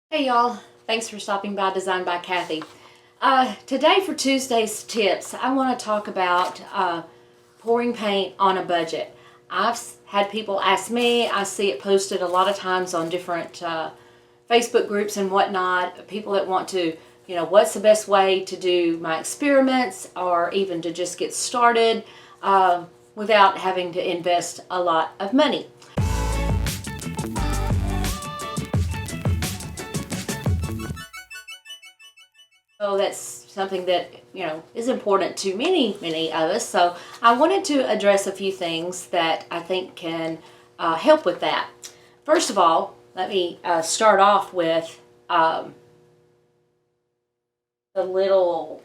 Hey y'all, thanks for stopping by Design by Kathy. Today for Tuesday's tips, I want to talk about pouring paint on a budget. I've had people ask me, I see it posted a lot of times on different Facebook groups and whatnot, people that want to, what's the best way to do my experiments or even to just get started without having to invest a lot of money. So that's something that, is important to many of us. So I wanted to address a few things that I think can help with that. First of all, let me start off with the little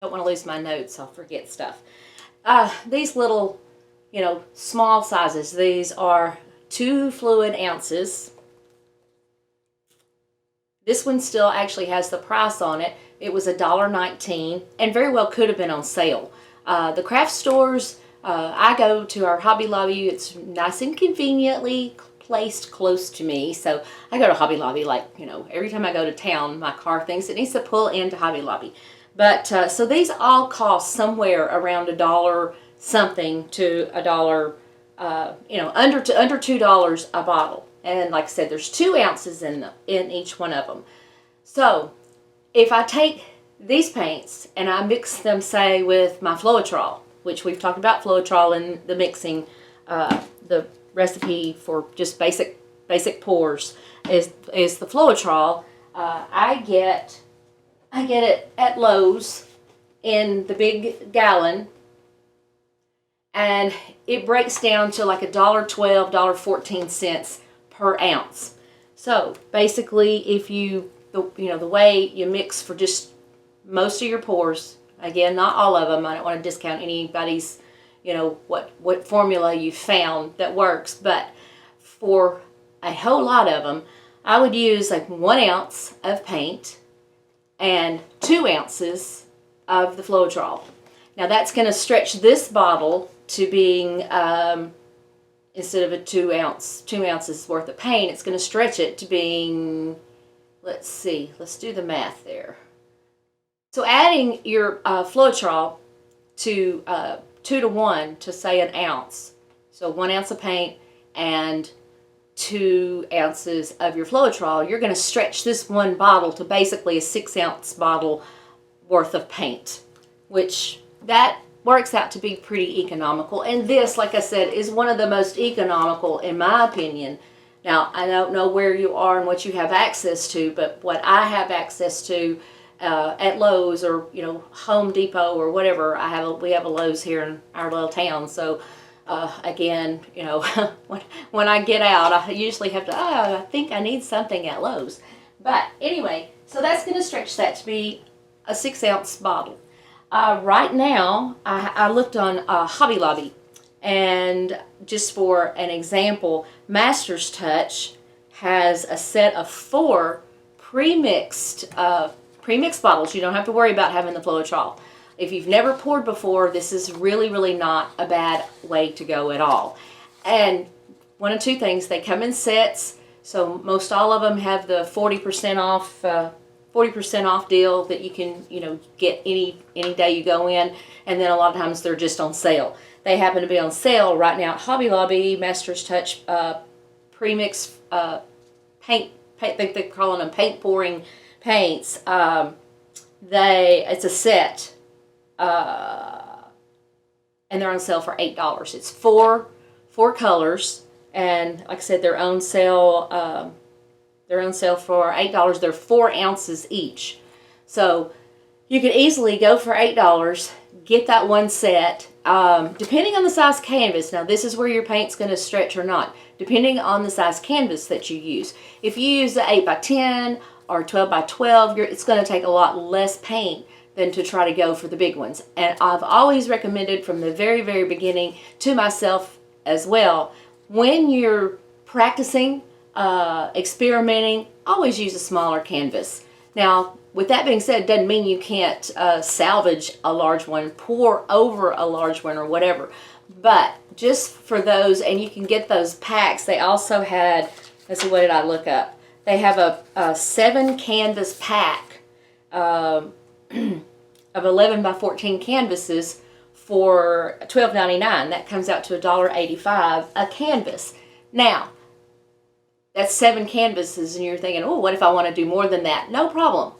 don't want to lose my notes, I'll forget stuff. These little, small sizes, these are 2 fluid ounces. This one still actually has the price on it. It was $1.19 and very well could have been on sale. The craft stores, I go to our Hobby Lobby. It's nice and conveniently placed close to me. So I go to Hobby Lobby every time I go to town, my car thinks it needs to pull into Hobby Lobby. But so these all cost somewhere around $1 something to $1, under $2 a bottle. And like I said, there's 2 ounces in each one of them. So if I take these paints and I mix them, say, with my Floetrol, which we've talked about Floetrol in the mixing, the recipe for just basic pours is the Floetrol. I get it at Lowe's in the big gallon, and it breaks down to like $1.12, $1.14 per ounce. So basically, if the way you mix for just most of your pours, again, not all of them, I don't want to discount anybody's, what formula you found that works, but for a whole lot of them, I would use like 1 ounce of paint and 2 ounces of the Floetrol. Now that's going to stretch this bottle to being, instead of a 2 ounces worth of paint, it's going to stretch it to being, let's do the math there. So adding your Floetrol to 2 to 1 to say an ounce, so 1 ounce of paint and 2 ounces of your Floetrol, you're going to stretch this one bottle to basically a 6-ounce bottle worth of paint, which that works out to be pretty economical. And this, like I said, is one of the most economical in my opinion. Now, I don't know where you are and what you have access to, but what I have access to at Lowe's or Home Depot or whatever, we have a Lowe's here in our little town. So again, when I get out, I usually have to, I think I need something at Lowe's. But anyway, so that's going to stretch that to be a 6-ounce bottle. Right now, I looked on Hobby Lobby, and just for an example, Master's Touch has a set of 4 pre-mixed bottles. You don't have to worry about having the Floetrol. If you've never poured before, this is really not a bad way to go at all. And one of 2 things, they come in sets, so most all of them have the 40% off deal that you can get any day you go in, and then a lot of times they're just on sale. They happen to be on sale right now at Hobby Lobby. Master's Touch premix paint, I think they're calling them paint pouring paints. It's a set, and they're on sale for $8. It's four colors, and like I said, they're on sale for $8. They're 4 ounces each. So you could easily go for $8, get that one set, depending on the size canvas. Now this is where your paint's going to stretch or not, depending on the size canvas that you use. If you use the 8x10 or 12x12, it's going to take a lot less paint than to try to go for the big ones. And I've always recommended from the very beginning to myself as well, when you're practicing, experimenting, always use a smaller canvas. Now, with that being said, it doesn't mean you can't salvage a large one, pour over a large one or whatever. But just for those, and you can get those packs. They also had, let's see, what did I look up? They have a 7 canvas pack of 11 by 14 canvases for $12.99. That comes out to $1.85 a canvas. Now, that's 7 canvases, and you're thinking, oh, what if I want to do more than that? No problem.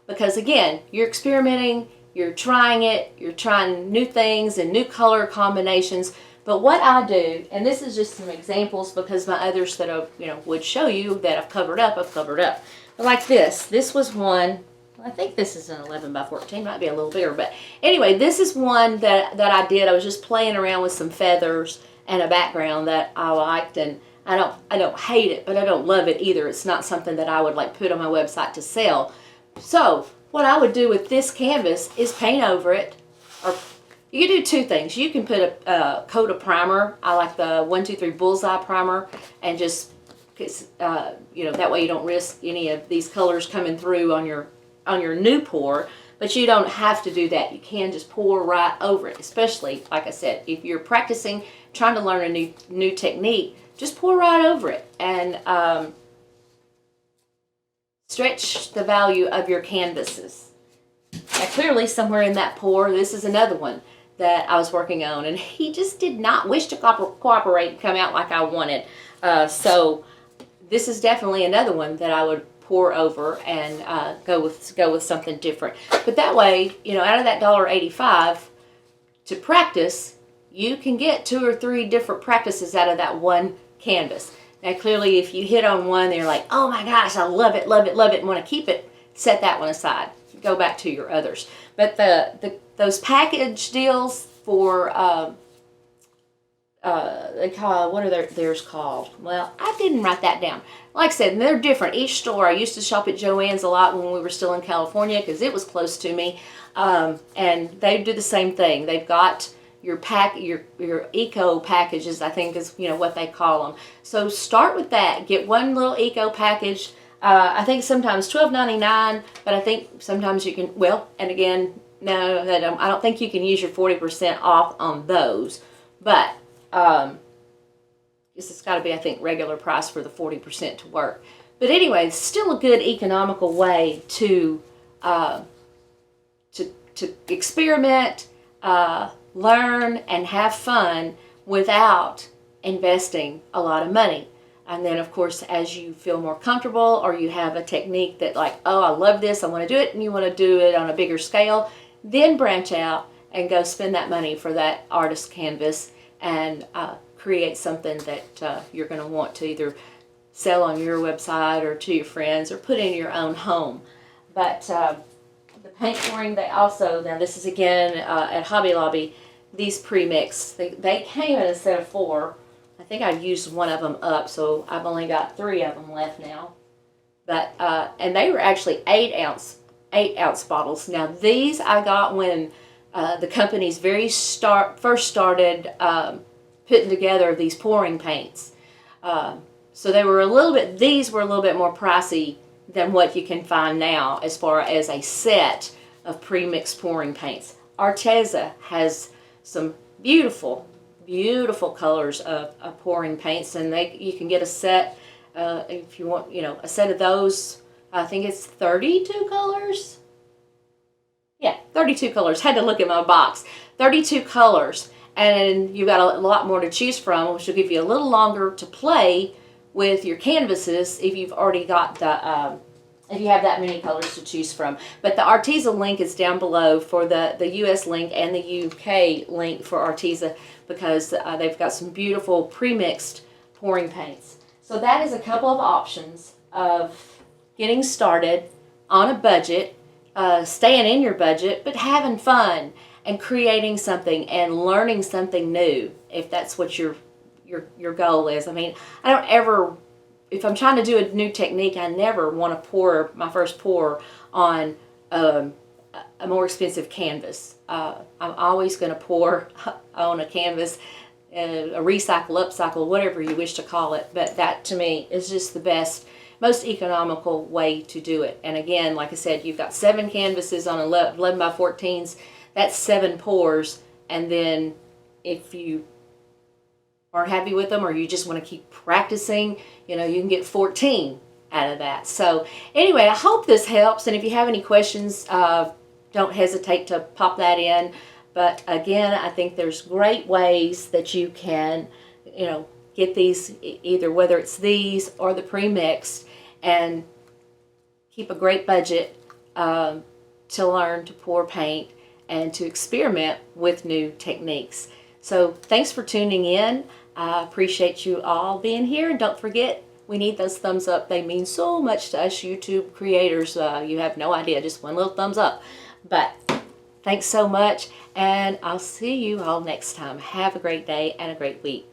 Because again, you're experimenting, you're trying it, you're trying new things and new color combinations. But what I do, and this is just some examples because my others that I would show you that I've covered up. But like this was one, I think this is an 11 by 14, might be a little bigger, but anyway, this is one that I did. I was just playing around with some feathers and a background that I liked, and I don't hate it, but I don't love it either. It's not something that I would like put on my website to sell. So what I would do with this canvas is paint over it, or you can do 2 things. You can put a coat of primer. I like the 1-2-3 Bullseye primer, and just that way you don't risk any of these colors coming through on your new pour. But you don't have to do that. You can just pour right over it. Especially, like I said, if you're practicing, trying to learn a new technique, just pour right over it and stretch the value of your canvases. Now, clearly, somewhere in that pour, this is another one that I was working on, and he just did not wish to cooperate and come out like I wanted. So this is definitely another one that I would pour over and go with something different. But that way, out of that $1.85 to practice, you can get 2 or 3 different practices out of that one canvas. Now, clearly, if you hit on one, they're like, oh my gosh, I love it, love it, love it, and want to keep it, set that one aside. Go back to your others. But those package deals for they call, what are theirs called? Well, I didn't write that down. Like I said, they're different. Each store, I used to shop at Joann's a lot when we were still in California because it was close to me, and they do the same thing. They've got your eco packages, I think is what they call them. So start with that. Get one little eco package. I think sometimes $12.99, but I think sometimes you can, well, and again, no, I don't think you can use your 40% off on those, but it's got to be, I think, regular price for the 40% to work. But anyway, it's still a good economical way to experiment, learn, and have fun without investing a lot of money. And then, of course, as you feel more comfortable or you have a technique that like, oh, I love this, I want to do it, and you want to do it on a bigger scale, then branch out and go spend that money for that artist canvas and create something that you're going to want to either sell on your website or to your friends or put in your own home. But the paint pouring, they also, now this is again at Hobby Lobby, these pre-mix, they came in a set of 4. I think I used one of them up, so I've only got 3 of them left now. But and they were actually 8-ounce bottles. Now these I got when the companies first started putting together these pouring paints. So they were these were a little bit more pricey than what you can find now as far as a set of pre-mixed pouring paints. Arteza has some beautiful colors of pouring paints, and you can get a set if you want, a set of those. I think it's 32 colors. Yeah, 32 colors. Had to look at my box. 32 colors, and you've got a lot more to choose from, which will give you a little longer to play with your canvases if you've already got if you have that many colors to choose from. But the Arteza link is down below for the US link and the UK link for Arteza, because they've got some beautiful pre-mixed pouring paints. So that is a couple of options of getting started on a budget, staying in your budget, but having fun and creating something and learning something new, if that's what your goal is. I mean, I don't ever, if I'm trying to do a new technique, I never want to pour my first pour on a more expensive canvas. I'm always going to pour on a canvas, a recycle, upcycle, whatever you wish to call it. But that to me is just the best, most economical way to do it. And again, like I said, you've got 7 canvases on 11 by 14s. That's 7 pours. And then if you aren't happy with them, or you just want to keep practicing, you know, you can get 14 out of that. So anyway, I hope this helps, and if you have any questions, don't hesitate to pop that in. But again, I think there's great ways that you can, you know, get these, either whether it's these or the pre-mixed, and keep a great budget to learn to pour paint and to experiment with new techniques. So thanks for tuning in. I appreciate you all being here, and don't forget, we need those thumbs up. They mean so much to us YouTube creators. You have no idea, just one little thumbs up. But thanks so much, and I'll see you all next time. Have a great day and a great week.